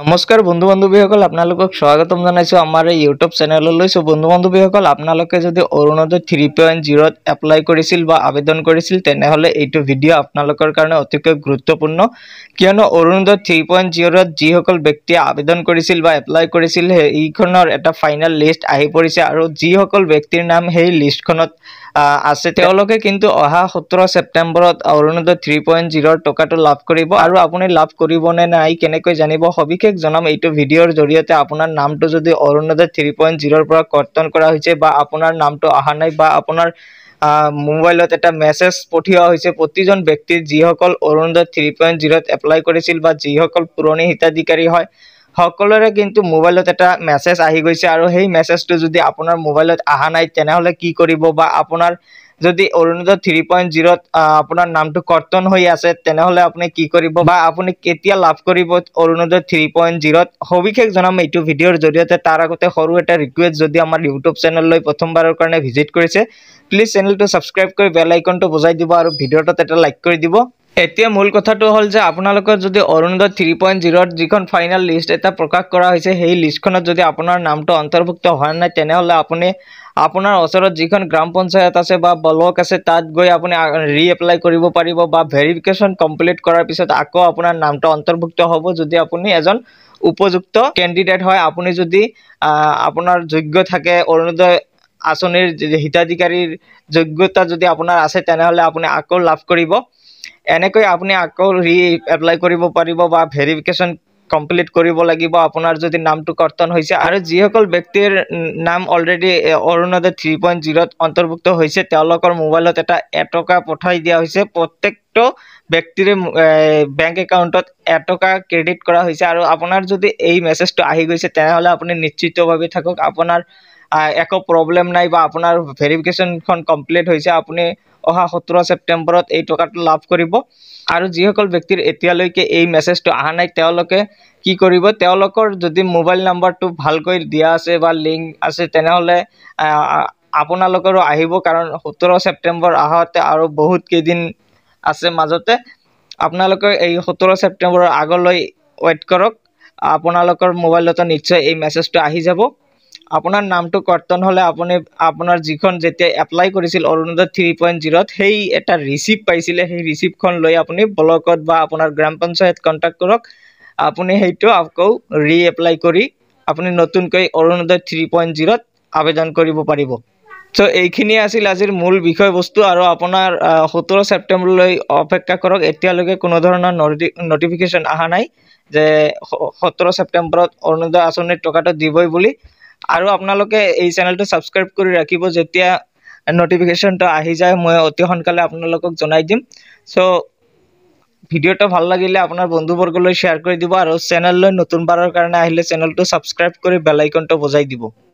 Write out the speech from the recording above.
নমস্কাৰ বন্ধু বান্ধৱীসকল আপোনালোকক স্বাগতম জনাইছো আমাৰ এই ইউটিউব চেনেললৈ। সো বন্ধু বান্ধৱীসকল আপোনালোকে যদি অৰুণোদয় 3.0 এপ্লাই কৰিছিল বা আবেদন কৰিছিল তেনেহলে এইটো ভিডিঅ' আপোনালোকৰ কাৰণে অতিকৈ গুৰুত্বপূৰ্ণ, কিয়নো অৰুণোদয় 3.0 যিসকল ব্যক্তিয়ে আবেদন কৰিছিল বা এপ্লাই কৰিছিল এইখনৰ এটা ফাইনেল লিষ্ট আহি পৰিছে আৰু যিসকল ব্যক্তিৰ নাম সেই লিষ্টখনত আছে তেওঁলোকে কিন্তু অহা 17 ছেপ্টেম্বৰত অৰুণোদয় 3.0 টকাটো লাভ কৰিব। আৰু আপুনি লাভ কৰিব নে নাই কেনেকৈ জানিব সবিশেষ জনাম এইটো ভিডিঅ'ৰ জৰিয়তে। আপোনাৰ নামটো যদি অৰুণোদয় 3.0 পৰা কৰ্তন কৰা হৈছে বা আপোনাৰ নামটো অহা নাই বা আপোনাৰ মোবাইলত এটা মেছেজ পঠিওৱা হৈছে প্ৰতিজন ব্যক্তিৰ যিসকল অৰুণোদয় 3.0 এপ্লাই কৰিছিল বা যিসকল পুৰণি হিতাধিকাৰী হয় সকলোৰে কিন্তু মোবাইলত এটা মেছেজ আহি গৈছে আৰু সেই মেছেজটো যদি আপোনাৰ মোবাইলত অহা নাই তেনেহলে কি কৰিব, বা আপোনাৰ যদি অৰুণোদয় 3.0 আপোনাৰ নামটো কৰ্তন হৈ আছে তেনেহলে আপুনি কি কৰিব বা আপুনি কেতিয়া লাভ কৰিব অৰুণোদয় 3.0 সবিশেষ জনাম এইটো ভিডিঅ'ৰ জৰিয়তে। তাৰ আগতে সৰু এটা ৰিকুৱেষ্ট, যদি আমাৰ ইউটিউব চেনেললৈ প্ৰথমবাৰৰ কাৰণে ভিজিট কৰিছে প্লিজ চেনেলটো সাবস্ক্ৰাইব কৰি বেল আইকনটো বজাই দিব আৰু ভিডিঅ'টোত এটা লাইক কৰি দিব। এতিয়া মূল কথাটো হ'ল যে আপোনালোকৰ যদি অৰুণোদয় 3.0 যিখন ফাইনেল লিষ্ট এটা প্ৰকাশ কৰা হৈছে সেই লিষ্টখনত যদি আপোনাৰ নামটো অন্তৰ্ভুক্ত হোৱা নাই তেনেহলে আপুনি আপোনাৰ ওচৰত যিখন গ্ৰাম পঞ্চায়ত আছে বা ব্লক আছে তাত গৈ আপুনি ৰি এপ্লাই কৰিব পাৰিব বা ভেৰিফিকেশ্যন কমপ্লিট কৰাৰ পিছত আকৌ আপোনাৰ নামটো অন্তৰ্ভুক্ত হ'ব যদি আপুনি এজন উপযুক্ত কেণ্ডিডেট হয়। আপুনি যদি আপোনাৰ যোগ্য থাকে অৰুণোদয় আঁচনিৰ হিতাধিকাৰীৰ যোগ্যতা যদি আপোনাৰ আছে তেনেহলে আপুনি আকৌ লাভ কৰিব। এনেকৈ আপুনি আকৌ ৰি এপ্লাই কৰিব পাৰিব বা ভেৰিফিকেশ্যন কমপ্লিট কৰিব লাগিব আপোনাৰ যদি নামটো কৰ্তন হৈছে। আৰু যিসকল ব্যক্তিৰ নাম অলৰেডি অৰুণোদয় 3.0 অন্তৰ্ভুক্ত হৈছে তেওঁলোকৰ মোবাইলত এটা এটকা পঠাই দিয়া হৈছে, প্ৰত্যেকটো ব্যক্তিৰে বেংক একাউণ্টত এটকা ক্ৰেডিট কৰা হৈছে। আৰু আপোনাৰ যদি এই মেছেজটো আহি গৈছে তেনেহলে আপুনি নিশ্চিতভাৱে থাকক আপোনাৰ একো প্ৰব্লেম নাই বা আপোনাৰ ভেৰিফিকেশ্যনখন কমপ্লিট হৈছে, আপুনি অহা 17 ছেপ্টেম্বৰত এই টকাটো লাভ কৰিব। আৰু যিসকল ব্যক্তিৰ এতিয়ালৈকে এই মেছেজটো অহা নাই তেওঁলোকে কি কৰিব, তেওঁলোকৰ যদি মোবাইল নাম্বাৰটো ভালকৈ দিয়া আছে বা লিংক আছে তেনেহলে আপোনালোকৰো আহিব, কাৰণ 17 ছেপ্টেম্বৰ আহোঁতে আৰু বহুত কেইদিন আছে মাজতে। আপোনালোকে এই 17 ছেপ্টেম্বৰৰ আগলৈ ৱেইট কৰক, আপোনালোকৰ মোবাইলতো নিশ্চয় এই মেছেজটো আহি যাব। আপোনাৰ নামটো কৰ্তন হলে আপুনি আপোনাৰ যিখন যেতিয়া এপ্লাই কৰিছিল অৰুণোদয় 3.0 সেই এটা ৰিচিপ্ট পাইছিলে সেই ৰিচিপ্টখন লৈ আপুনি ব্লকত বা আপোনাৰ গ্ৰাম পঞ্চায়ত কণ্টেক্ট কৰক, আপুনি সেইটো আকৌ ৰি এপ্লাই কৰি আপুনি নতুনকৈ অৰুণোদয় 3.0 আবেদন কৰিব পাৰিব। সো এইখিনি আছিল আজিৰ মূল বিষয়বস্তু আৰু আপোনাৰ 17 ছেপ্টেম্বৰলৈ অপেক্ষা কৰক। এতিয়ালৈকে কোনো ধৰণৰ নটিফিকেশ্যন অহা নাই যে 17 ছেপ্টেম্বৰত অৰুণোদয় আঁচনিৰ টকাটো দিবই বুলি। আৰু আপোনালোকে এই চেনেলটো ছাবস্ক্ৰাইব কৰি ৰাখিব, যেতিয়া নটিফিকেশ্যনটো আহি যায় মই অতি সোনকালে আপোনালোকক জনাই দিম। সো ভিডিঅ'টো ভাল লাগিলে আপোনাৰ বন্ধুবৰ্গলৈ শ্বেয়াৰ কৰি দিব আৰু চেনেললৈ নতুনবাৰৰ কাৰণে আহিলে চেনেলটো ছাবস্ক্ৰাইব কৰি বেল আইকনটো বজাই দিব।